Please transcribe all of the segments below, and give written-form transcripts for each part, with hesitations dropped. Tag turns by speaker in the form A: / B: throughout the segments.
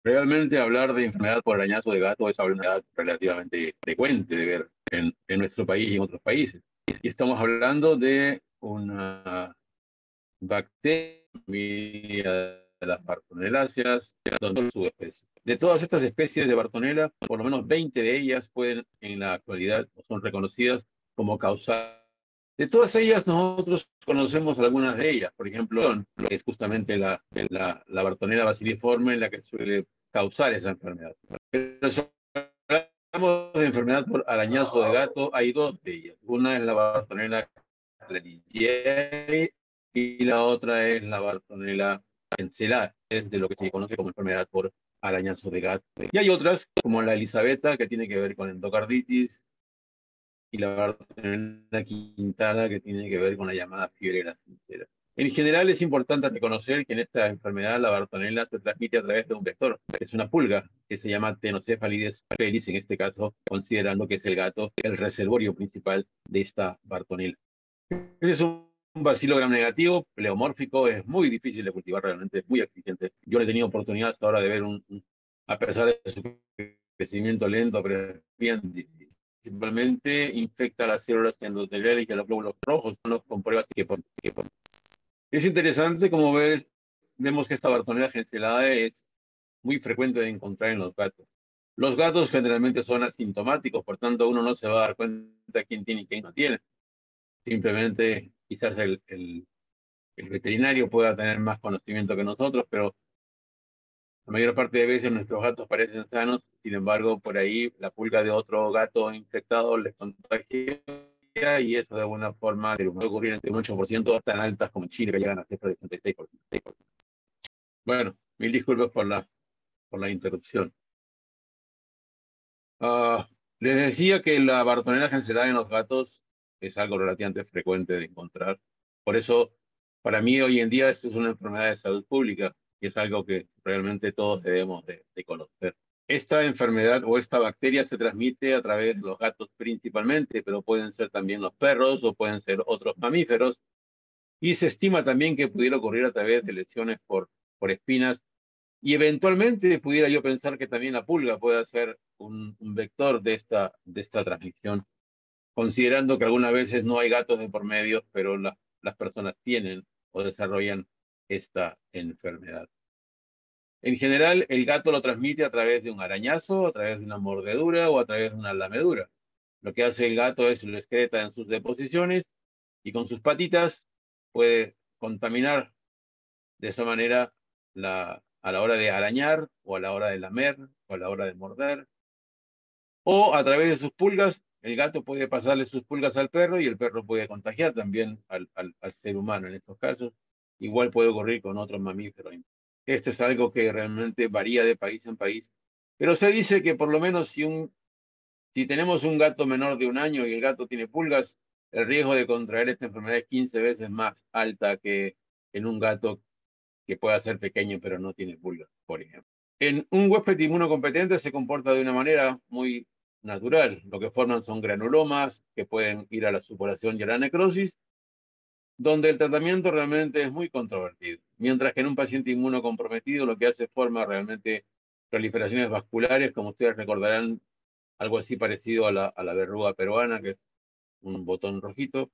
A: Realmente hablar de enfermedad por arañazo de gato es una enfermedad relativamente frecuente de ver en nuestro país y en otros países. Y estamos hablando de una bacteria de las bartoneláceas, donde subespecies. De todas estas especies de bartonela, por lo menos 20 de ellas pueden en la actualidad son reconocidas como causales. De todas ellas, nosotros conocemos algunas de ellas. Por ejemplo, que es justamente la Bartonella bacilliforme la que suele causar esa enfermedad. Pero si hablamos de enfermedad por arañazo de gato, hay dos de ellas. Una es la Bartonella claridiae y la otra es la Bartonella encelada, es de lo que se conoce como enfermedad por arañazo de gato. Y hay otras, como la Elisabetta, que tiene que ver con endocarditis, y la Bartonella quintana, que tiene que ver con la llamada fiebre de la cintera. En general, es importante reconocer que en esta enfermedad la Bartonella se transmite a través de un vector. Es una pulga que se llama Tenocefalides felis, en este caso, considerando que es el gato el reservorio principal de esta Bartonella. Este es un bacilo gram negativo, pleomórfico, es muy difícil de cultivar, realmente es muy exigente. Yo he tenido oportunidad hasta ahora de ver a pesar de su crecimiento lento, pero es bien difícil. Principalmente infecta las células endoteliales y a los glóbulos rojos, con pruebas que es interesante como vemos que esta Bartonella gencelada es muy frecuente de encontrar en los gatos. Los gatos generalmente son asintomáticos, por tanto uno no se va a dar cuenta quién tiene y quién no tiene. Simplemente quizás el veterinario pueda tener más conocimiento que nosotros, pero la mayor parte de veces nuestros gatos parecen sanos, sin embargo, por ahí la pulga de otro gato infectado les contagia y eso de alguna forma puede ocurrir entre un 8% tan altas como en Chile, que llegan a cifras de 66%. Bueno, mil disculpas por la interrupción. Les decía que la Bartonella gencelada en los gatos es algo relativamente frecuente de encontrar. Por eso, para mí hoy en día esto es una enfermedad de salud pública y es algo que realmente todos debemos de conocer. Esta enfermedad o esta bacteria se transmite a través de los gatos principalmente, pero pueden ser también los perros o pueden ser otros mamíferos. Y se estima también que pudiera ocurrir a través de lesiones por espinas y eventualmente pudiera yo pensar que también la pulga puede ser un vector de esta transmisión, considerando que algunas veces no hay gatos de por medio, pero las personas tienen o desarrollan esta enfermedad. En general, el gato lo transmite a través de un arañazo, a través de una mordedura o a través de una lamedura. Lo que hace el gato es lo excreta en sus deposiciones y con sus patitas puede contaminar de esa manera a la hora de arañar o a la hora de lamer o a la hora de morder. O a través de sus pulgas, el gato puede pasarle sus pulgas al perro y el perro puede contagiar también al ser humano en estos casos. Igual puede ocurrir con otros mamíferos. Esto es algo que realmente varía de país en país. Pero se dice que por lo menos si tenemos un gato menor de un año y el gato tiene pulgas, el riesgo de contraer esta enfermedad es 15 veces más alta que en un gato que pueda ser pequeño pero no tiene pulgas, por ejemplo. En un huésped inmunocompetente se comporta de una manera muy natural. Lo que forman son granulomas que pueden ir a la supuración y a la necrosis, donde el tratamiento realmente es muy controvertido. Mientras que en un paciente inmunocomprometido lo que hace forma realmente proliferaciones vasculares, como ustedes recordarán, algo así parecido a la verruga peruana, que es un botón rojito.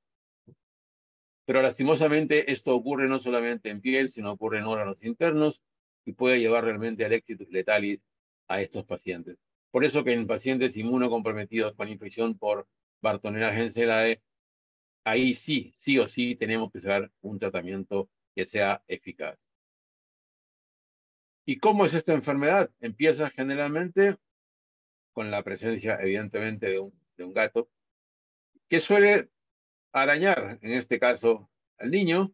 A: Pero lastimosamente esto ocurre no solamente en piel, sino ocurre en órganos internos y puede llevar realmente al exitus letalis a estos pacientes. Por eso que en pacientes inmunocomprometidos con infección por Bartonella gencellae, ahí sí o sí tenemos que usar un tratamiento que sea eficaz. ¿Y cómo es esta enfermedad? Empieza generalmente con la presencia, evidentemente, de un gato que suele arañar, en este caso, al niño,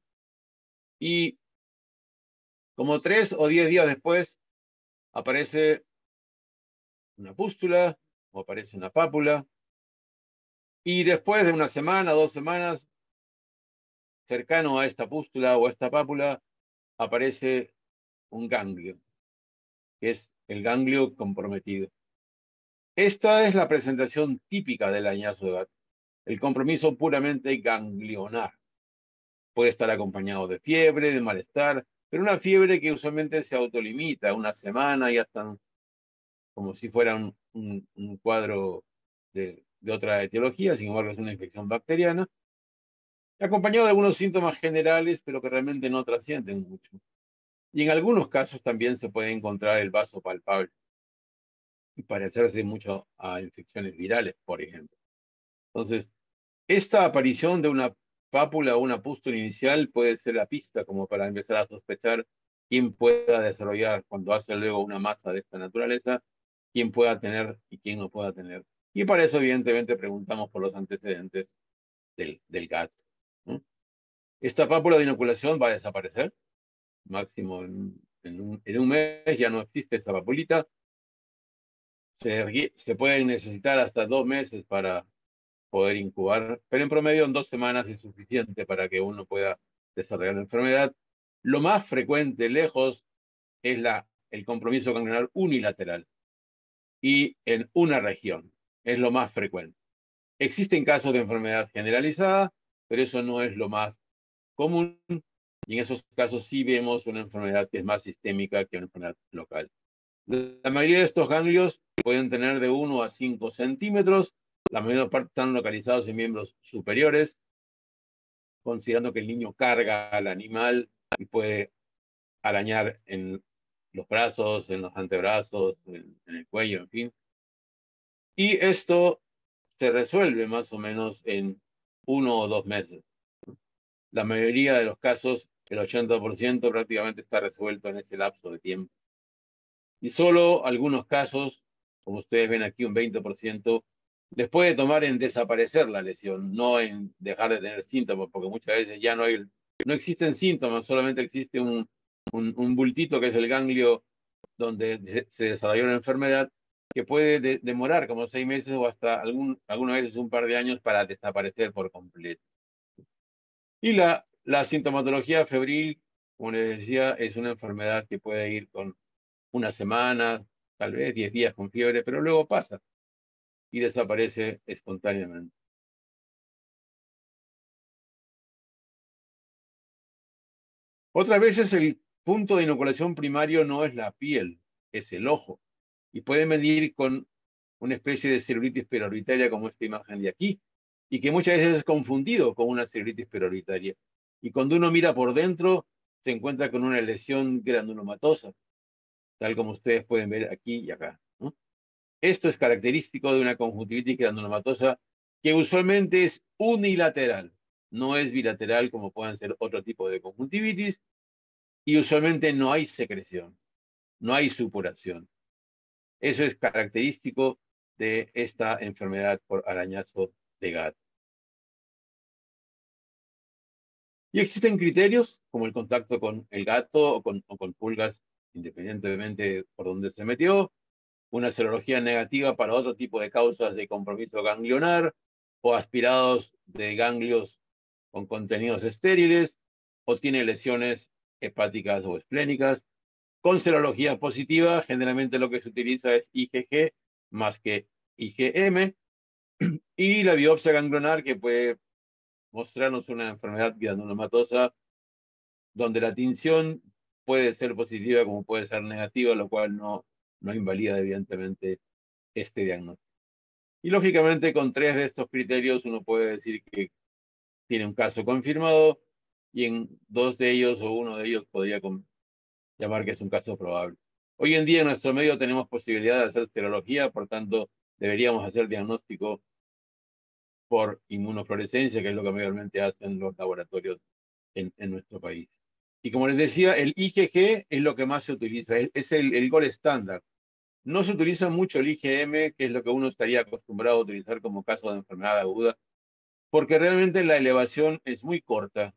A: y como 3 o 10 días después aparece una pústula o aparece una pápula, y después de una semana, 2 semanas, cercano a esta pústula o a esta pápula, aparece un ganglio, que es el ganglio comprometido. Esta es la presentación típica del arañazo de gato, el compromiso puramente ganglionar. Puede estar acompañado de fiebre, de malestar, pero una fiebre que usualmente se autolimita una semana y hasta como si fuera un cuadro de otra etiología, sin embargo es una infección bacteriana, acompañado de algunos síntomas generales, pero que realmente no trascienden mucho. Y en algunos casos también se puede encontrar el vaso palpable y parecerse mucho a infecciones virales, por ejemplo. Entonces, esta aparición de una pápula o una pústula inicial puede ser la pista como para empezar a sospechar quién pueda desarrollar cuando hace luego una masa de esta naturaleza, quién pueda tener y quién no pueda tener. Y para eso, evidentemente, preguntamos por los antecedentes del gato, ¿no? Esta pápula de inoculación va a desaparecer, máximo en un mes ya no existe esa papulita. Se pueden necesitar hasta 2 meses para poder incubar, pero en promedio en 2 semanas es suficiente para que uno pueda desarrollar la enfermedad. Lo más frecuente, lejos, es el compromiso ganglionar unilateral y en una región. Es lo más frecuente. Existen casos de enfermedad generalizada, pero eso no es lo más común. Y en esos casos sí vemos una enfermedad que es más sistémica que una enfermedad local. La mayoría de estos ganglios pueden tener de 1 a 5 centímetros. La mayor parte están localizados en miembros superiores, considerando que el niño carga al animal y puede arañar en los brazos, en los antebrazos, en el cuello, en fin. Y esto se resuelve más o menos en 1 o 2 meses. La mayoría de los casos, el 80% prácticamente está resuelto en ese lapso de tiempo. Y solo algunos casos, como ustedes ven aquí, un 20%, les puede tomar en desaparecer la lesión, no en dejar de tener síntomas, porque muchas veces ya no existen síntomas, solamente existe un bultito que es el ganglio donde se desarrolló una enfermedad que puede demorar como 6 meses o hasta algunas veces un par de años para desaparecer por completo. Y la sintomatología febril, como les decía, es una enfermedad que puede ir con una semana, tal vez 10 días con fiebre, pero luego pasa y desaparece espontáneamente. Otras veces el punto de inoculación primario no es la piel, es el ojo. Y puede medir con una especie de celulitis periorbitaria como esta imagen de aquí, y que muchas veces es confundido con una celulitis periorbitaria. Y cuando uno mira por dentro, se encuentra con una lesión granulomatosa, tal como ustedes pueden ver aquí y acá, ¿no? Esto es característico de una conjuntivitis granulomatosa que usualmente es unilateral, no es bilateral como pueden ser otro tipo de conjuntivitis, y usualmente no hay secreción, no hay supuración. Eso es característico de esta enfermedad por arañazo de gato. Y existen criterios como el contacto con el gato o con pulgas, independientemente por dónde se metió, una serología negativa para otro tipo de causas de compromiso ganglionar o aspirados de ganglios con contenidos estériles o tiene lesiones hepáticas o esplénicas. Con serología positiva, generalmente lo que se utiliza es IgG más que IgM y la biopsia ganglionar que puede mostrarnos una enfermedad granulomatosa donde la tinción puede ser positiva como puede ser negativa, lo cual no invalida evidentemente este diagnóstico. Y lógicamente con 3 de estos criterios uno puede decir que tiene un caso confirmado y en 2 de ellos o uno de ellos podría llamar que es un caso probable. Hoy en día en nuestro medio tenemos posibilidad de hacer serología, por tanto deberíamos hacer diagnóstico por inmunofluorescencia, que es lo que mayormente hacen los laboratorios en nuestro país. Y como les decía, el IgG es lo que más se utiliza, es el gold estándar. No se utiliza mucho el IgM, que es lo que uno estaría acostumbrado a utilizar como caso de enfermedad aguda, porque realmente la elevación es muy corta.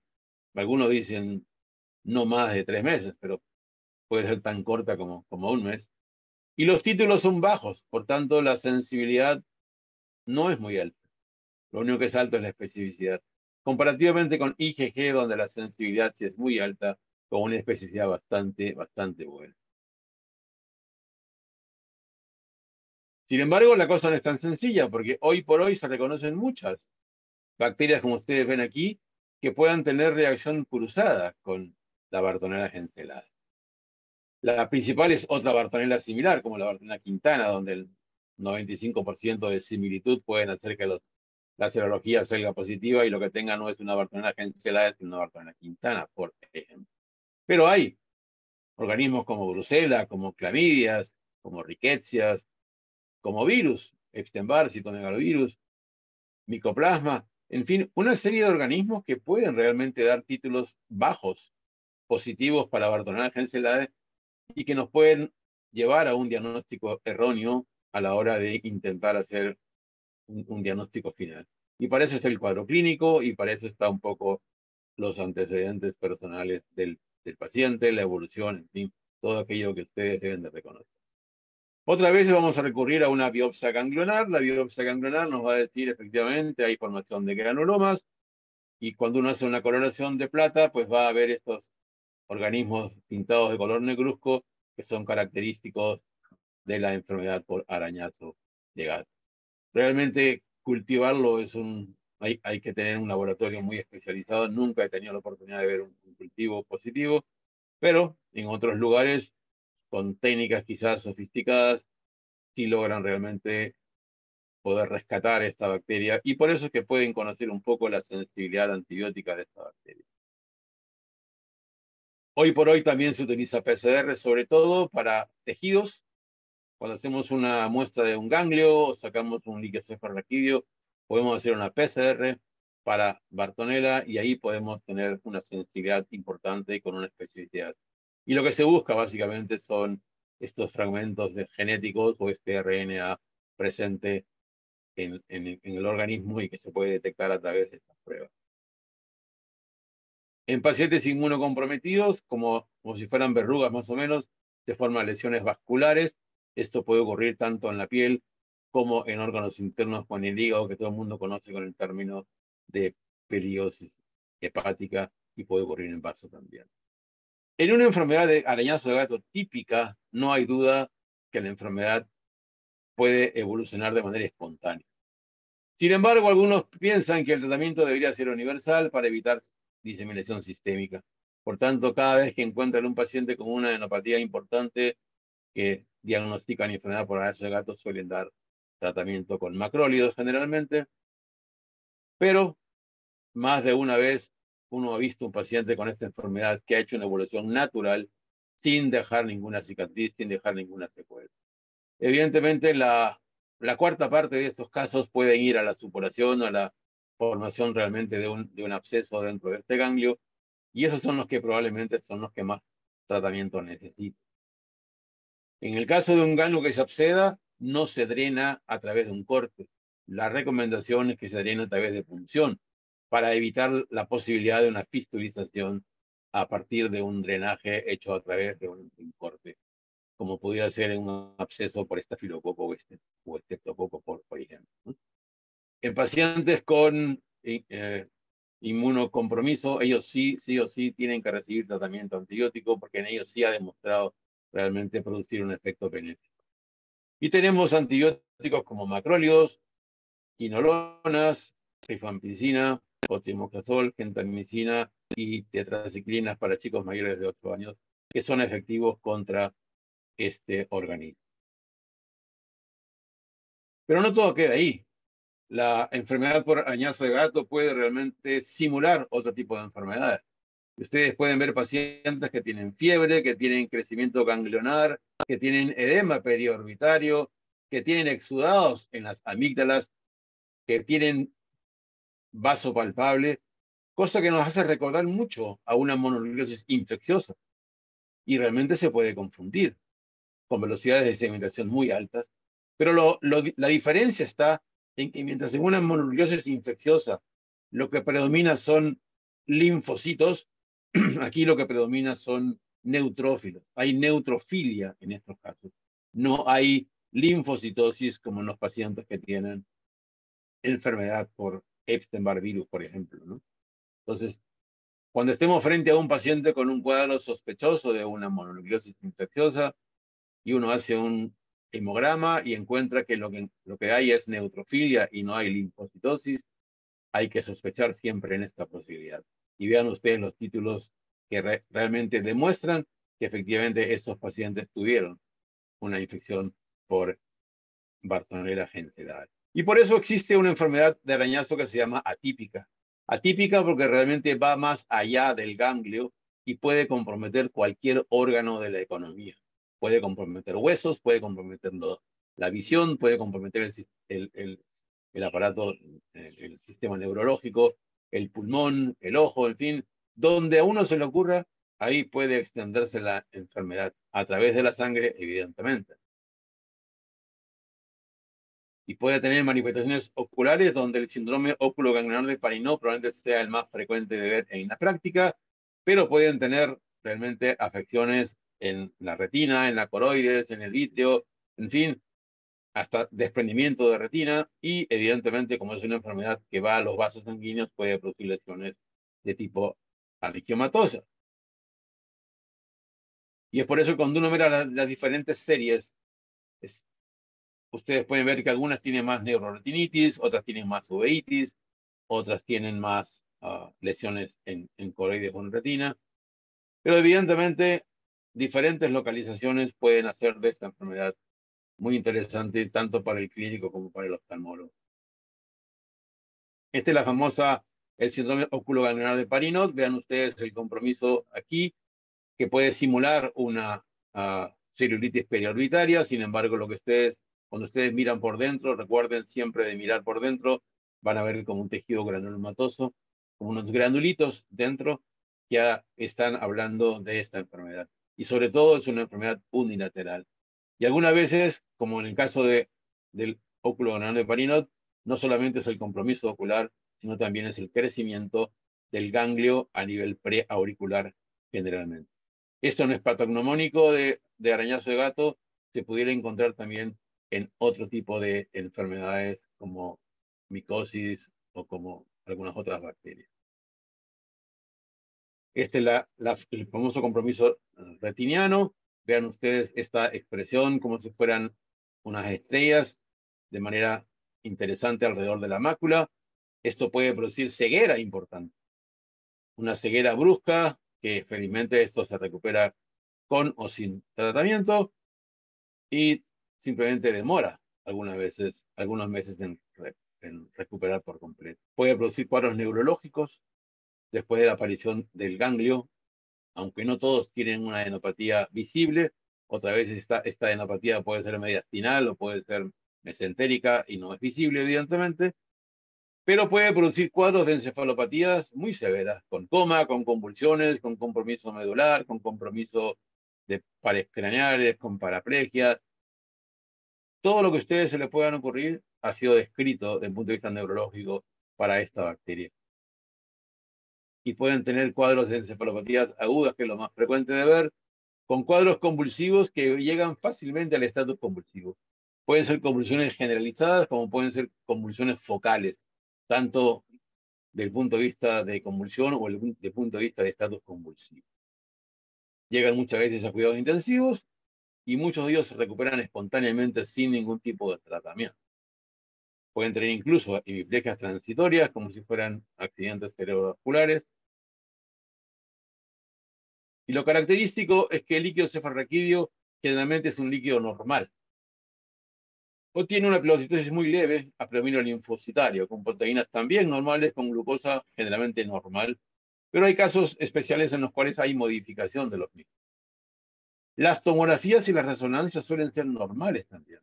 A: Algunos dicen no más de 3 meses, pero puede ser tan corta como un mes. Y los títulos son bajos, por tanto la sensibilidad no es muy alta. Lo único que es alto es la especificidad. Comparativamente con IgG, donde la sensibilidad sí es muy alta, con una especificidad bastante buena. Sin embargo, la cosa no es tan sencilla, porque hoy por hoy se reconocen muchas bacterias, como ustedes ven aquí, que puedan tener reacción cruzada con la Bartonella genselale. La principal es otra Bartonella similar, como la Bartonella quintana, donde el 95% de similitud pueden hacer que la serología salga positiva y lo que tenga no es una Bartonella genselale, sino una Bartonella quintana, por ejemplo. Pero hay organismos como Brucella, como clamidias, como rickettsias, como virus, Epstein-Barr, citomegalovirus, micoplasma, en fin, una serie de organismos que pueden realmente dar títulos bajos, positivos para Bartonella genselale y que nos pueden llevar a un diagnóstico erróneo a la hora de intentar hacer un diagnóstico final. Y para eso está el cuadro clínico y para eso está un poco los antecedentes personales del paciente, la evolución, en fin, todo aquello que ustedes deben de reconocer. Otra vez vamos a recurrir a una biopsia ganglionar. La biopsia ganglionar nos va a decir efectivamente hay formación de granulomas y cuando uno hace una coloración de plata, pues va a ver estos organismos pintados de color negruzco que son característicos de la enfermedad por arañazo de gato. Realmente cultivarlo hay que tener un laboratorio muy especializado. Nunca he tenido la oportunidad de ver un cultivo positivo, pero en otros lugares, con técnicas quizás sofisticadas, sí logran realmente poder rescatar esta bacteria y por eso es que pueden conocer un poco la sensibilidad antibiótica de esta bacteria. Hoy por hoy también se utiliza PCR, sobre todo para tejidos. Cuando hacemos una muestra de un ganglio o sacamos un líquido cefalorraquídeo, podemos hacer una PCR para Bartonella y ahí podemos tener una sensibilidad importante con una especificidad. Y lo que se busca básicamente son estos fragmentos genéticos o este RNA presente en el organismo y que se puede detectar a través de estas pruebas. En pacientes inmunocomprometidos, como si fueran verrugas más o menos, se forman lesiones vasculares. Esto puede ocurrir tanto en la piel como en órganos internos con el hígado, que todo el mundo conoce con el término de periosis hepática, y puede ocurrir en vaso también. En una enfermedad de arañazo de gato típica, no hay duda que la enfermedad puede evolucionar de manera espontánea. Sin embargo, algunos piensan que el tratamiento debería ser universal para evitar diseminación sistémica. Por tanto, cada vez que encuentran un paciente con una enopatía importante que diagnostican enfermedad por arañazo de gato, suelen dar tratamiento con macrólidos generalmente, pero más de una vez uno ha visto un paciente con esta enfermedad que ha hecho una evolución natural sin dejar ninguna cicatriz, sin dejar ninguna secuela. Evidentemente, la cuarta parte de estos casos pueden ir a la supuración o a la formación realmente de un absceso dentro de este ganglio, y esos son los que probablemente son los que más tratamiento necesitan. En el caso de un ganglio que se absceda, no se drena a través de un corte. La recomendación es que se drene a través de punción para evitar la posibilidad de una fistulización a partir de un drenaje hecho a través de un corte, como pudiera ser en un absceso por estafilococo o estreptococo, por ejemplo. En pacientes con inmunocompromiso, ellos sí o sí tienen que recibir tratamiento antibiótico porque en ellos sí ha demostrado realmente producir un efecto benéfico. Y tenemos antibióticos como macrólidos, quinolonas, rifampicina, otimoprazol, gentamicina y tetraciclinas para chicos mayores de 8 años, que son efectivos contra este organismo. Pero no todo queda ahí. La enfermedad por arañazo de gato puede realmente simular otro tipo de enfermedades. Ustedes pueden ver pacientes que tienen fiebre, que tienen crecimiento ganglionar, que tienen edema periorbitario, que tienen exudados en las amígdalas, que tienen vaso palpable, cosa que nos hace recordar mucho a una mononucleosis infecciosa. Y realmente se puede confundir con velocidades de segmentación muy altas. Pero la diferencia está en que mientras en una mononucleosis infecciosa lo que predomina son linfocitos, aquí lo que predomina son neutrófilos. Hay neutrofilia en estos casos. No hay linfocitosis como en los pacientes que tienen enfermedad por Epstein-Barr virus, por ejemplo, ¿no? Entonces, cuando estemos frente a un paciente con un cuadro sospechoso de una mononucleosis infecciosa y uno hace un hemograma y encuentra que lo que hay es neutrofilia y no hay linfocitosis, hay que sospechar siempre en esta posibilidad. Y vean ustedes los títulos que realmente demuestran que efectivamente estos pacientes tuvieron una infección por Bartonella gencedae. Y por eso existe una enfermedad de arañazo que se llama atípica. Atípica porque realmente va más allá del ganglio y puede comprometer cualquier órgano de la economía. Puede comprometer huesos, puede comprometer la visión, puede comprometer el aparato, el sistema neurológico, el pulmón, el ojo, en fin. Donde a uno se le ocurra, ahí puede extenderse la enfermedad a través de la sangre, evidentemente. Y puede tener manifestaciones oculares donde el síndrome oculoganglionar de Parinot probablemente sea el más frecuente de ver en la práctica, pero pueden tener realmente afecciones en la retina, en la coroides, en el vítreo, en fin, hasta desprendimiento de retina y evidentemente como es una enfermedad que va a los vasos sanguíneos puede producir lesiones de tipo angiomatosa. Y es por eso que cuando uno mira las diferentes series, ustedes pueden ver que algunas tienen más neuroretinitis, otras tienen más uveitis, otras tienen más lesiones en coroides con retina, pero evidentemente diferentes localizaciones pueden hacer de esta enfermedad muy interesante tanto para el clínico como para el oftalmólogo. Esta es la famosa, el síndrome oculoganglionar de Parinot. Vean ustedes el compromiso aquí, que puede simular una celulitis periorbitaria. Sin embargo, cuando ustedes miran por dentro, recuerden siempre de mirar por dentro, van a ver como un tejido granulomatoso, como unos granulitos dentro, que ya están hablando de esta enfermedad. Y sobre todo es una enfermedad unilateral. Y algunas veces, como en el caso del óculo ganglionar de Parinot, no solamente es el compromiso ocular, sino también es el crecimiento del ganglio a nivel preauricular generalmente. Esto no es patognomónico de arañazo de gato, se pudiera encontrar también en otro tipo de enfermedades como micosis o como algunas otras bacterias. Este es el famoso compromiso retiniano. Vean ustedes esta expresión como si fueran unas estrellas de manera interesante alrededor de la mácula. Esto puede producir ceguera importante. Una ceguera brusca, que felizmente esto se recupera con o sin tratamiento y simplemente demora algunos meses en recuperar por completo. Puede producir cuadros neurológicos después de la aparición del ganglio, aunque no todos tienen una adenopatía visible. Otra vez esta adenopatía puede ser mediastinal o puede ser mesentérica y no es visible, evidentemente, pero puede producir cuadros de encefalopatías muy severas, con coma, con convulsiones, con compromiso medular, con compromiso de pares craneales, con paraplegia. Todo lo que a ustedes se les puedan ocurrir ha sido descrito desde el punto de vista neurológico para esta bacteria. Y pueden tener cuadros de encefalopatías agudas, que es lo más frecuente de ver, con cuadros convulsivos que llegan fácilmente al estatus convulsivo. Pueden ser convulsiones generalizadas como pueden ser convulsiones focales, tanto del punto de vista de convulsión o del punto de vista de estatus convulsivo. Llegan muchas veces a cuidados intensivos y muchos de ellos se recuperan espontáneamente sin ningún tipo de tratamiento. Pueden tener incluso hemiplegias transitorias como si fueran accidentes cerebrovasculares. Y lo característico es que el líquido cefalorraquídeo generalmente es un líquido normal. O tiene una pilocitosis muy leve a predominio linfocitario, con proteínas también normales, con glucosa generalmente normal, pero hay casos especiales en los cuales hay modificación de los mismos. Las tomografías y las resonancias suelen ser normales también,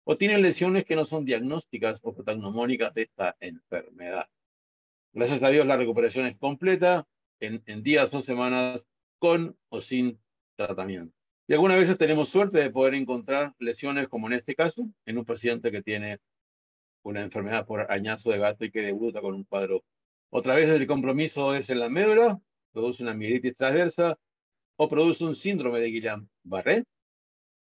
A: o tienen lesiones que no son diagnósticas o patognomónicas de esta enfermedad. Gracias a Dios la recuperación es completa en días o semanas con o sin tratamiento. Y algunas veces tenemos suerte de poder encontrar lesiones como en este caso, en un paciente que tiene una enfermedad por arañazo de gato y que debuta con un cuadro. Otra vez el compromiso es en la médula, produce una mielitis transversa o produce un síndrome de Guillain-Barré.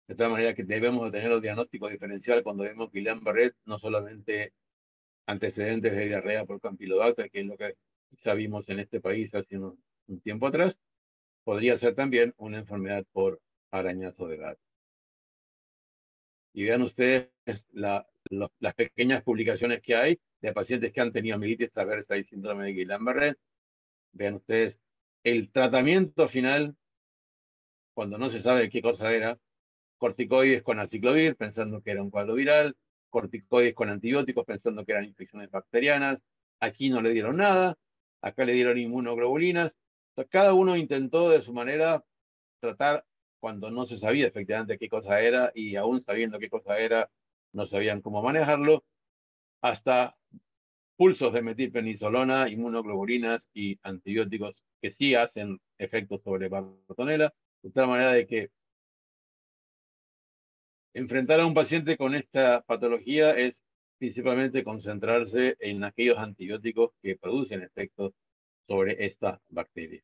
A: De tal manera que debemos tener el diagnóstico diferencial cuando vemos Guillain-Barré, no solamente antecedentes de diarrea por Campylobacter, que es lo que ya vimos en este país hace un tiempo atrás, podría ser también una enfermedad por arañazo de gato. Y vean ustedes las pequeñas publicaciones que hay de pacientes que han tenido mielitis transversa y síndrome de Guillain-Barré. Vean ustedes el tratamiento final, cuando no se sabe qué cosa era, corticoides con aciclovir, pensando que era un cuadro viral, corticoides con antibióticos, pensando que eran infecciones bacterianas. Aquí no le dieron nada, acá le dieron inmunoglobulinas. O sea, cada uno intentó de su manera tratar cuando no se sabía efectivamente qué cosa era y aún sabiendo qué cosa era, no sabían cómo manejarlo, hasta pulsos de metilprednisolona, inmunoglobulinas y antibióticos que sí hacen efectos sobre Bartonella, de tal manera de que enfrentar a un paciente con esta patología es principalmente concentrarse en aquellos antibióticos que producen efectos sobre esta bacteria.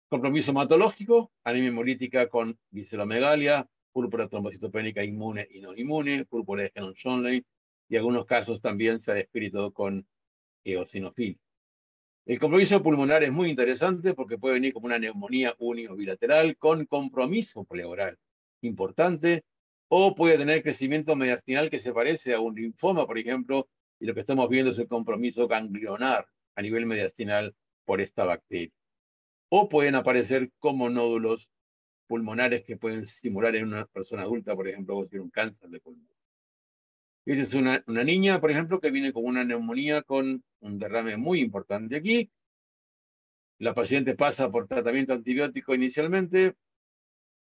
A: Compromiso hematológico, anemia hemolítica con visceromegalia, púrpura trombocitopénica inmune y no inmune, púrpura de Shannon-Schonlein, y algunos casos también se ha descrito con eosinofilia. El compromiso pulmonar es muy interesante porque puede venir como una neumonía uni o bilateral con compromiso pleural importante, o puede tener crecimiento mediastinal que se parece a un linfoma, por ejemplo, y lo que estamos viendo es el compromiso ganglionar a nivel mediastinal por esta bacteria. O pueden aparecer como nódulos pulmonares que pueden simular en una persona adulta, por ejemplo, o un cáncer de pulmón. Esta es una niña, por ejemplo, que viene con una neumonía con un derrame muy importante aquí. La paciente pasa por tratamiento antibiótico inicialmente,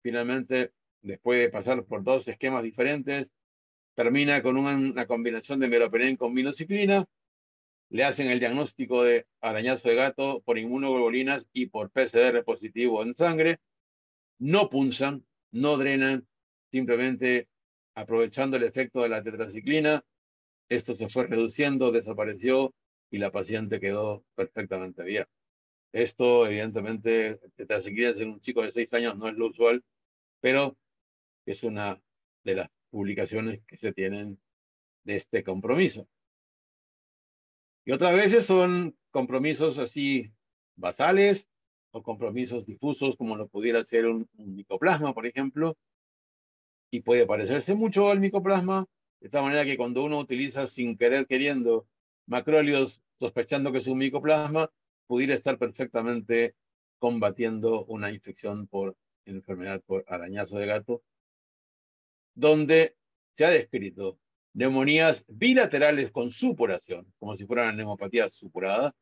A: finalmente, después de pasar por dos esquemas diferentes, termina con una combinación de meropenem con minociclina, le hacen el diagnóstico de arañazo de gato por inmunoglobulinas y por PCR positivo en sangre, no punzan, no drenan, simplemente aprovechando el efecto de la tetraciclina, esto se fue reduciendo, desapareció y la paciente quedó perfectamente bien. Esto, evidentemente, tetraciclina en un chico de 6 años no es lo usual, pero es una de las publicaciones que se tienen de este compromiso. Y otras veces son compromisos así basales o compromisos difusos, como lo pudiera ser un micoplasma, por ejemplo, y puede parecerse mucho al micoplasma, de tal manera que cuando uno utiliza sin querer queriendo macrólidos sospechando que es un micoplasma, pudiera estar perfectamente combatiendo una infección por enfermedad por arañazo de gato, donde se ha descrito neumonías bilaterales con supuración, como si fuera una neumopatía supurada,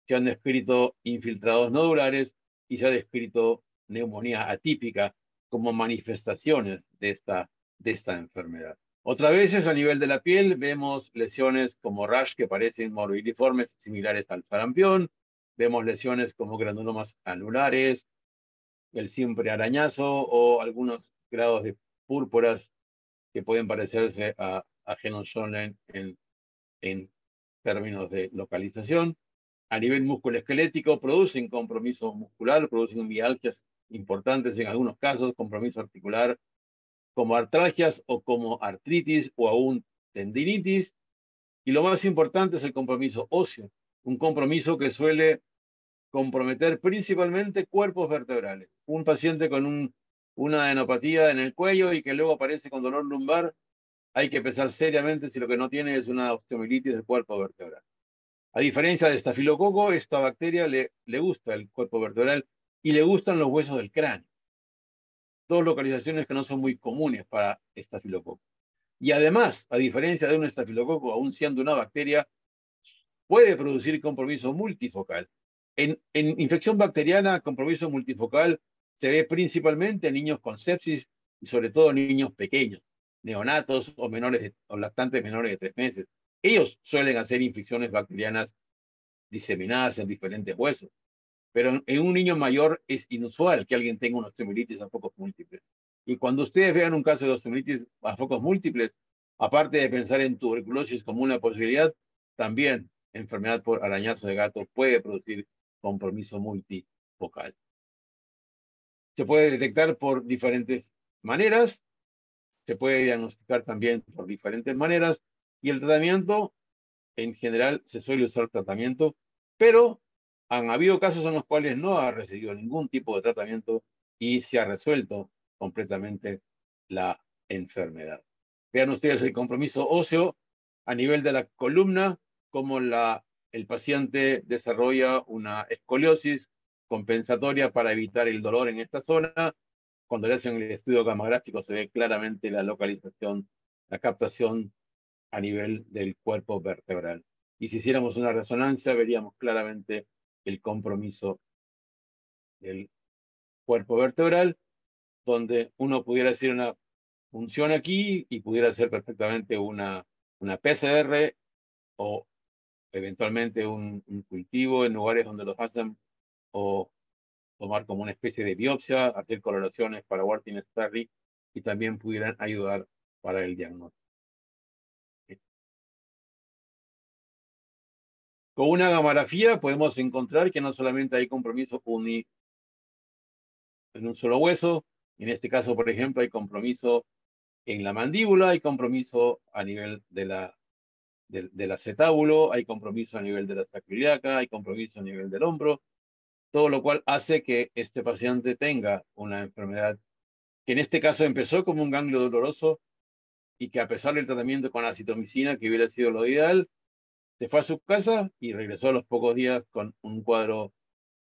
A: se han descrito infiltrados nodulares y se ha descrito neumonía atípica como manifestaciones de esta enfermedad. Otras veces a nivel de la piel vemos lesiones como rash que parecen morbilliformes similares al sarampión, vemos lesiones como granulomas anulares, el simple arañazo o algunos grados de púrpuras que pueden parecerse a Shannon en términos de localización. A nivel musculoesquelético producen compromiso muscular, producen mialgias importantes en algunos casos, compromiso articular como artralgias o como artritis o aún tendinitis. Y lo más importante es el compromiso óseo, un compromiso que suele comprometer principalmente cuerpos vertebrales. Un paciente con una adenopatía en el cuello y que luego aparece con dolor lumbar, hay que pensar seriamente si lo que no tiene es una osteomielitis del cuerpo vertebral. A diferencia de estafilococo, esta bacteria le gusta el cuerpo vertebral y le gustan los huesos del cráneo. Dos localizaciones que no son muy comunes para estafilococo. Y además, a diferencia de un estafilococo, aún siendo una bacteria, puede producir compromiso multifocal. En infección bacteriana, compromiso multifocal se ve principalmente en niños con sepsis y sobre todo en niños pequeños, neonatos o lactantes menores de 3 meses. Ellos suelen hacer infecciones bacterianas diseminadas en diferentes huesos. Pero en un niño mayor es inusual que alguien tenga una osteomielitis a focos múltiples. Y cuando ustedes vean un caso de osteomielitis a focos múltiples, aparte de pensar en tuberculosis como una posibilidad, también enfermedad por arañazo de gato puede producir compromiso multifocal. Se puede detectar por diferentes maneras, se puede diagnosticar también por diferentes maneras, y el tratamiento, en general, se suele usar tratamiento, pero han habido casos en los cuales no ha recibido ningún tipo de tratamiento y se ha resuelto completamente la enfermedad. Vean ustedes el compromiso óseo a nivel de la columna, como el paciente desarrolla una escoliosis compensatoria para evitar el dolor en esta zona. Cuando le hacen el estudio gamagráfico se ve claramente la localización, la captación a nivel del cuerpo vertebral. Y si hiciéramos una resonancia, veríamos claramente el compromiso del cuerpo vertebral, donde uno pudiera hacer una función aquí y pudiera hacer perfectamente una PCR o eventualmente un cultivo en lugares donde los hacen, o tomar como una especie de biopsia, hacer coloraciones para Warthin-Starry y también pudieran ayudar para el diagnóstico. Con una gamografía podemos encontrar que no solamente hay compromiso en un solo hueso, en este caso, por ejemplo, hay compromiso en la mandíbula, hay compromiso a nivel del acetábulo, hay compromiso a nivel de la sacroiliaca, hay compromiso a nivel del hombro, todo lo cual hace que este paciente tenga una enfermedad que en este caso empezó como un ganglio doloroso y que a pesar del tratamiento con acitromicina, que hubiera sido lo ideal, se fue a su casa y regresó a los pocos días con un cuadro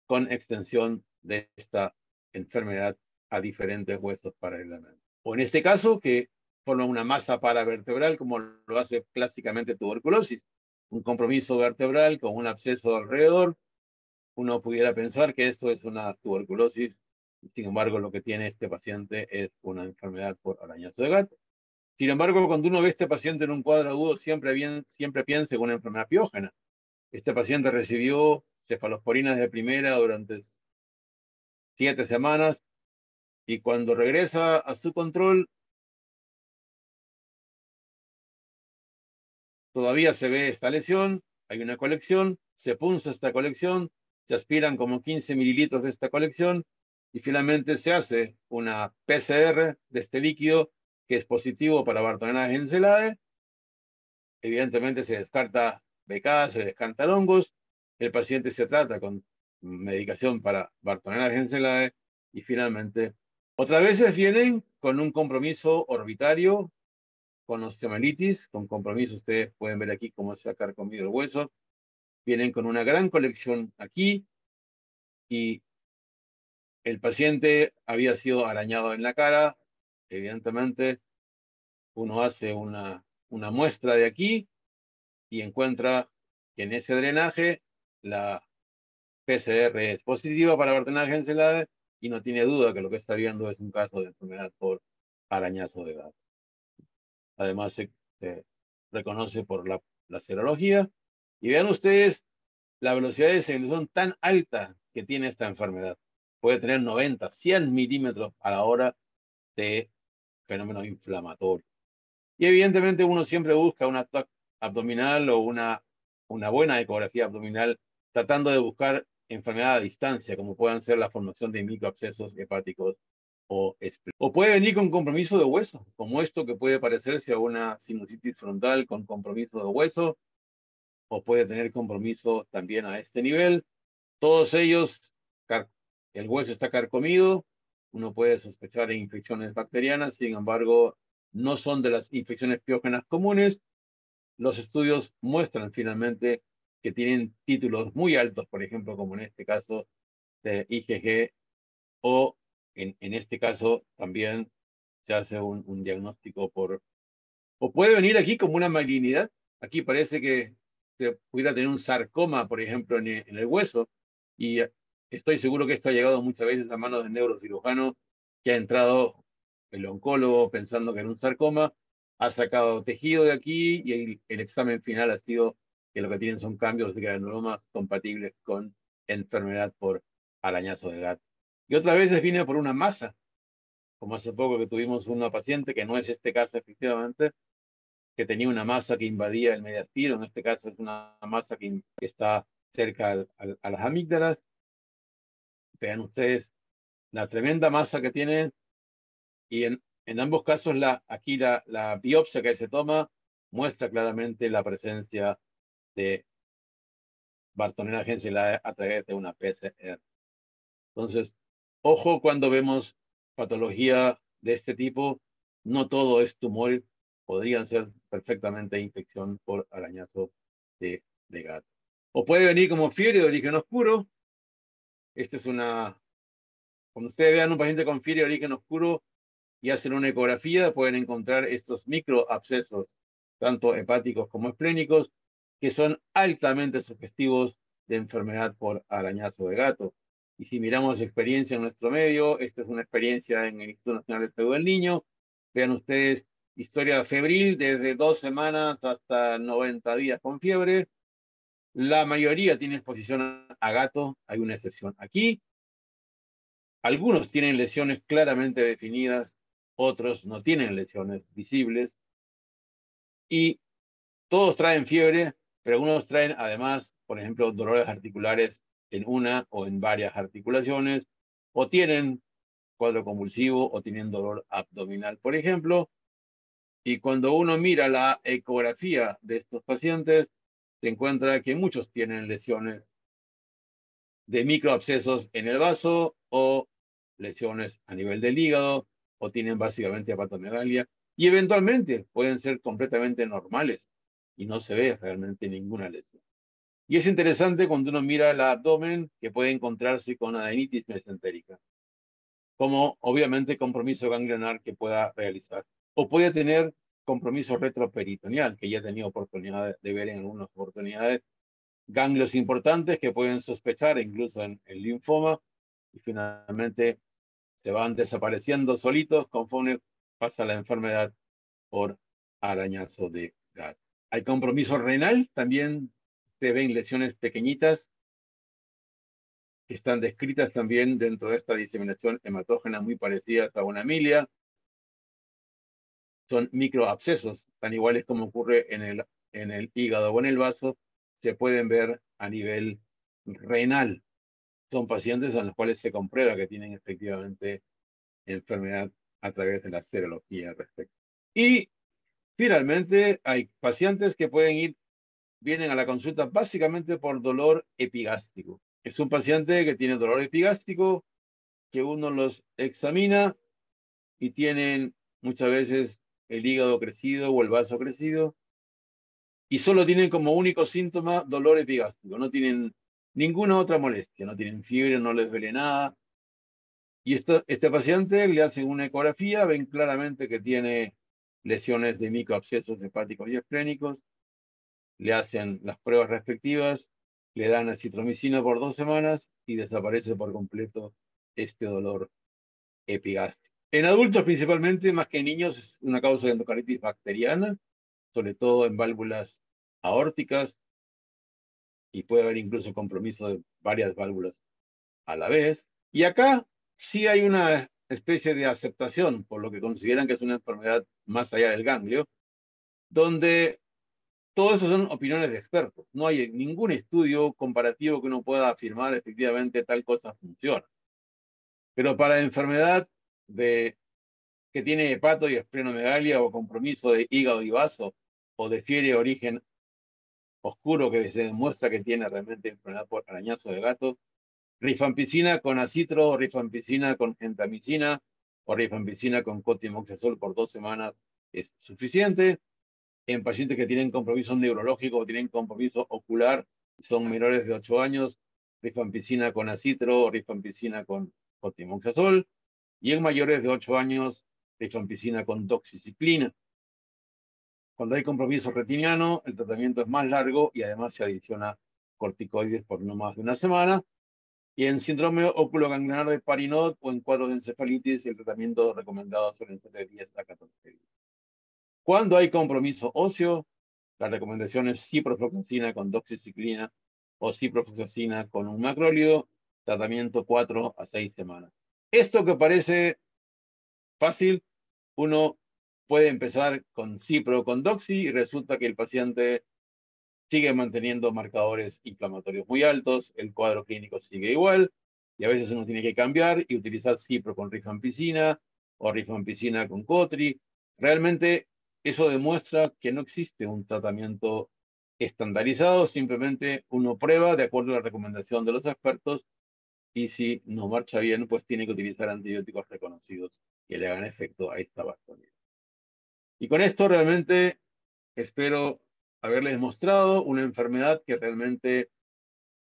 A: con extensión de esta enfermedad a diferentes huesos paralelamente. O en este caso, que forma una masa paravertebral, como lo hace clásicamente tuberculosis, un compromiso vertebral con un absceso alrededor. Uno pudiera pensar que esto es una tuberculosis, sin embargo, lo que tiene este paciente es una enfermedad por arañazo de gato. Sin embargo, cuando uno ve a este paciente en un cuadro agudo, siempre piensa en una enfermedad piógena. Este paciente recibió cefalosporinas de primera durante 7 semanas y cuando regresa a su control, todavía se ve esta lesión, hay una colección, se punza esta colección, se aspiran como 15 mililitros de esta colección y finalmente se hace una PCR de este líquido que es positivo para Bartonella Henselae. Evidentemente se descarta BK, se descarta hongos, el paciente se trata con medicación para Bartonella Henselae y finalmente otras veces vienen con un compromiso orbitario, con osteomelitis, con compromiso, ustedes pueden ver aquí cómo se ha carcomido el hueso, vienen con una gran colección aquí y el paciente había sido arañado en la cara, evidentemente uno hace una muestra de aquí y encuentra que en ese drenaje la PCR es positiva para Bartonella Henselae y no tiene duda que lo que está viendo es un caso de enfermedad por arañazo de gato. Además se reconoce por la serología. Y vean ustedes la velocidad de segregación tan alta que tiene esta enfermedad. Puede tener 90, 100 milímetros a la hora de fenómeno inflamatorio. Y evidentemente uno siempre busca una TAC abdominal o una buena ecografía abdominal tratando de buscar enfermedad a distancia, como puedan ser la formación de microabscesos hepáticos o puede venir con compromiso de hueso, como esto que puede parecerse a una sinusitis frontal con compromiso de hueso, o puede tener compromiso también a este nivel. Todos ellos, el hueso está carcomido, uno puede sospechar de infecciones bacterianas, sin embargo, no son de las infecciones piógenas comunes. Los estudios muestran finalmente que tienen títulos muy altos, por ejemplo, como en este caso de IgG, o en este caso también se hace un diagnóstico o puede venir aquí como una malignidad. Aquí parece que se pudiera tener un sarcoma, por ejemplo, en el hueso, y estoy seguro que esto ha llegado muchas veces a manos del neurocirujano, que ha entrado el oncólogo pensando que era un sarcoma, ha sacado tejido de aquí y el examen final ha sido que lo que tienen son cambios de granulomas compatibles con enfermedad por arañazo de gato. Y otras veces viene por una masa, como hace poco que tuvimos una paciente, que no es este caso efectivamente, que tenía una masa que invadía el mediastino, en este caso es una masa que está cerca a las amígdalas. Vean ustedes la tremenda masa que tiene y en ambos casos aquí la biopsia que se toma muestra claramente la presencia de Bartonella Henselae a través de una PCR. Entonces, ojo cuando vemos patología de este tipo, no todo es tumor, podrían ser perfectamente infección por arañazo de gato. O puede venir como fiebre de origen oscuro, Esta es una... Cuando ustedes vean un paciente con fiebre de origen oscuro y hacen una ecografía, pueden encontrar estos microabscesos, tanto hepáticos como esplénicos, que son altamente sugestivos de enfermedad por arañazo de gato. Y si miramos experiencia en nuestro medio, esta es una experiencia en el Instituto Nacional de Salud del Niño. Vean ustedes historia febril desde 2 semanas hasta 90 días con fiebre. La mayoría tiene exposición a gato, hay una excepción aquí. Algunos tienen lesiones claramente definidas, otros no tienen lesiones visibles y todos traen fiebre, pero algunos traen además, por ejemplo, dolores articulares en una o en varias articulaciones, o tienen cuadro convulsivo o tienen dolor abdominal, por ejemplo. Y cuando uno mira la ecografía de estos pacientes, se encuentra que muchos tienen lesiones de microabscesos en el vaso o lesiones a nivel del hígado o tienen básicamente hepatomegalia y eventualmente pueden ser completamente normales y no se ve realmente ninguna lesión. Y es interesante cuando uno mira el abdomen que puede encontrarse con adenitis mesentérica, como obviamente compromiso ganglionar que pueda realizar. O puede tener compromiso retroperitoneal, que ya he tenido oportunidad de ver en algunas oportunidades, ganglios importantes que pueden sospechar incluso en el linfoma y finalmente se van desapareciendo solitos conforme pasa la enfermedad por arañazo de gato. Hay compromiso renal, también se ven lesiones pequeñitas que están descritas también dentro de esta diseminación hematógena muy parecidas a una milia. Son microabscesos, tan iguales como ocurre en el hígado o en el vaso, se pueden ver a nivel renal. Son pacientes en los cuales se comprueba que tienen efectivamente enfermedad a través de la serología al respecto. Y finalmente hay pacientes que vienen a la consulta básicamente por dolor epigástrico. Es un paciente que tiene dolor epigástrico, que uno los examina y tienen muchas veces el hígado crecido o el vaso crecido y solo tienen como único síntoma dolor epigástrico. No tienen ninguna otra molestia, no tienen fiebre, no les duele nada. Y este paciente le hacen una ecografía, ven claramente que tiene lesiones de microabscesos hepáticos y esplénicos, le hacen las pruebas respectivas, le dan acitromicina por 2 semanas y desaparece por completo este dolor epigástrico. En adultos principalmente, más que en niños, es una causa de endocardititis bacteriana, sobre todo en válvulas aórticas, y puede haber incluso compromiso de varias válvulas a la vez. Y acá sí hay una especie de aceptación, por lo que consideran que es una enfermedad más allá del ganglio, donde todo eso son opiniones de expertos. No hay ningún estudio comparativo que uno pueda afirmar efectivamente tal cosa funciona. Pero para enfermedad de, que tiene hepato y esplenomegalia o compromiso de hígado y vaso o de fiebre de origen oscuro que se demuestra que tiene realmente enfermedad por arañazo de gato, rifampicina con acitro, rifampicina con gentamicina o rifampicina con cotrimoxazol por 2 semanas es suficiente. En pacientes que tienen compromiso neurológico o tienen compromiso ocular, son menores de 8 años, rifampicina con acitro o rifampicina con cotrimoxazol. Y en mayores de 8 años, rifampicina con doxiciclina. Cuando hay compromiso retiniano, el tratamiento es más largo y además se adiciona corticoides por no más de una semana. Y en síndrome oculoganglionar de Parinot o en cuadros de encefalitis, el tratamiento recomendado suele ser de 10 a 14 días. Cuando hay compromiso óseo, la recomendación es ciprofloxacina con doxiciclina o ciprofloxacina con un macrólido, tratamiento 4 a 6 semanas. Esto que parece fácil, uno puede empezar con cipro con doxi y resulta que el paciente sigue manteniendo marcadores inflamatorios muy altos, el cuadro clínico sigue igual, y a veces uno tiene que cambiar y utilizar cipro con rifampicina o rifampicina con cotri. Realmente eso demuestra que no existe un tratamiento estandarizado, simplemente uno prueba de acuerdo a la recomendación de los expertos y si no marcha bien, pues tiene que utilizar antibióticos reconocidos que le hagan efecto a esta vasculitis. Y con esto realmente espero haberles mostrado una enfermedad que realmente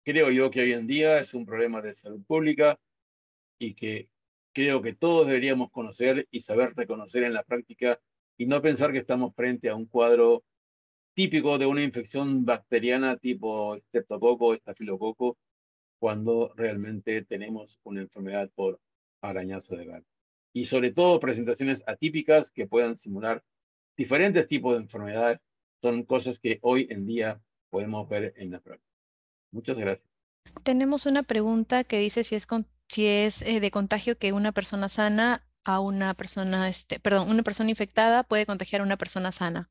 A: creo yo que hoy en día es un problema de salud pública y que creo que todos deberíamos conocer y saber reconocer en la práctica y no pensar que estamos frente a un cuadro típico de una infección bacteriana tipo estreptococo o estafilococo, cuando realmente tenemos una enfermedad por arañazo de gato. Y sobre todo presentaciones atípicas que puedan simular diferentes tipos de enfermedades son cosas que hoy en día podemos ver en la práctica. Muchas gracias.
B: Tenemos una pregunta que dice si es de contagio que una persona sana a una persona, perdón, una persona infectada puede contagiar a una persona sana.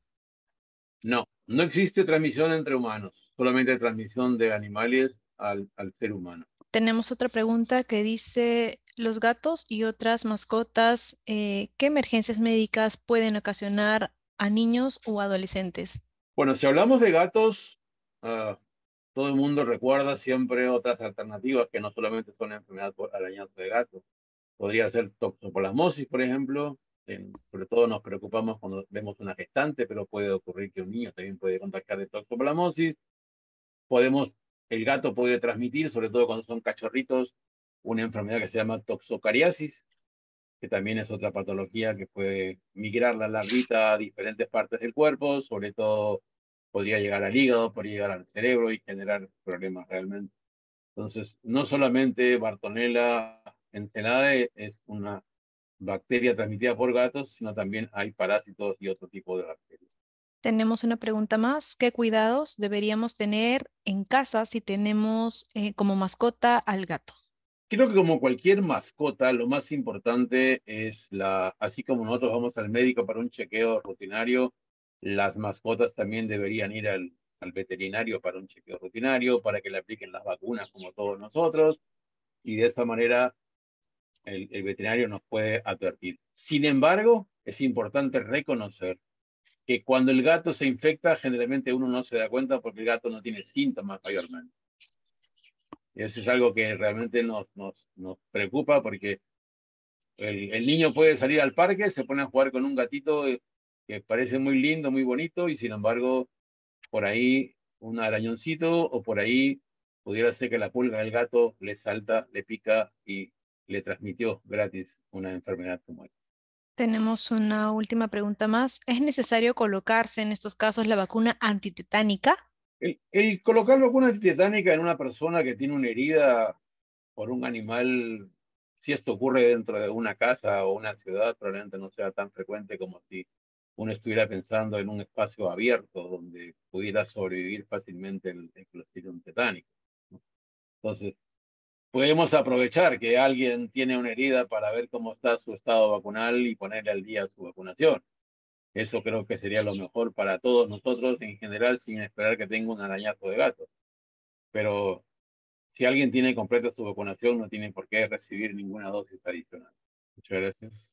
A: No, no existe transmisión entre humanos, solamente transmisión de animales al ser humano.
B: Tenemos otra pregunta que dice, los gatos y otras mascotas, ¿qué emergencias médicas pueden ocasionar a niños o adolescentes?
A: Bueno, si hablamos de gatos, ah, todo el mundo recuerda siempre otras alternativas que no solamente son enfermedad por arañazo de gato. Podría ser toxoplasmosis, por ejemplo. Sobre todo nos preocupamos cuando vemos una gestante, pero puede ocurrir que un niño también puede contagiar de toxoplasmosis. Podemos, el gato puede transmitir, sobre todo cuando son cachorritos, una enfermedad que se llama toxocariasis, que también es otra patología que puede migrar la larvita a diferentes partes del cuerpo, sobre todo podría llegar al hígado, podría llegar al cerebro y generar problemas realmente. Entonces, no solamente Bartonella entenae es una bacteria transmitida por gatos, sino también hay parásitos y otro tipo de bacterias.
B: Tenemos una pregunta más. ¿Qué cuidados deberíamos tener en casa si tenemos como mascota al gato?
A: Creo que como cualquier mascota, lo más importante es así como nosotros vamos al médico para un chequeo rutinario, las mascotas también deberían ir al veterinario para un chequeo rutinario, para que le apliquen las vacunas como todos nosotros, y de esa manera el veterinario nos puede advertir. Sin embargo, es importante reconocer que cuando el gato se infecta, generalmente uno no se da cuenta porque el gato no tiene síntomas mayormente. Y eso es algo que realmente nos preocupa porque el niño puede salir al parque, se pone a jugar con un gatito que parece muy lindo, muy bonito, y sin embargo, por ahí un arañoncito o por ahí pudiera ser que la pulga del gato le salta, le pica y le transmitió gratis una enfermedad como esta.
B: Tenemos una última pregunta más. ¿Es necesario colocarse en estos casos la vacuna antitetánica?
A: El colocar vacuna antitetánica en una persona que tiene una herida por un animal, si esto ocurre dentro de una casa o una ciudad, probablemente no sea tan frecuente como si uno estuviera pensando en un espacio abierto donde pudiera sobrevivir fácilmente el Clostridium tetánico, ¿no? Entonces, podemos aprovechar que alguien tiene una herida para ver cómo está su estado vacunal y ponerle al día su vacunación. Eso creo que sería lo mejor para todos nosotros en general, sin esperar que tenga un arañazo de gato. Pero si alguien tiene completa su vacunación, no tiene por qué recibir ninguna dosis adicional. Muchas gracias.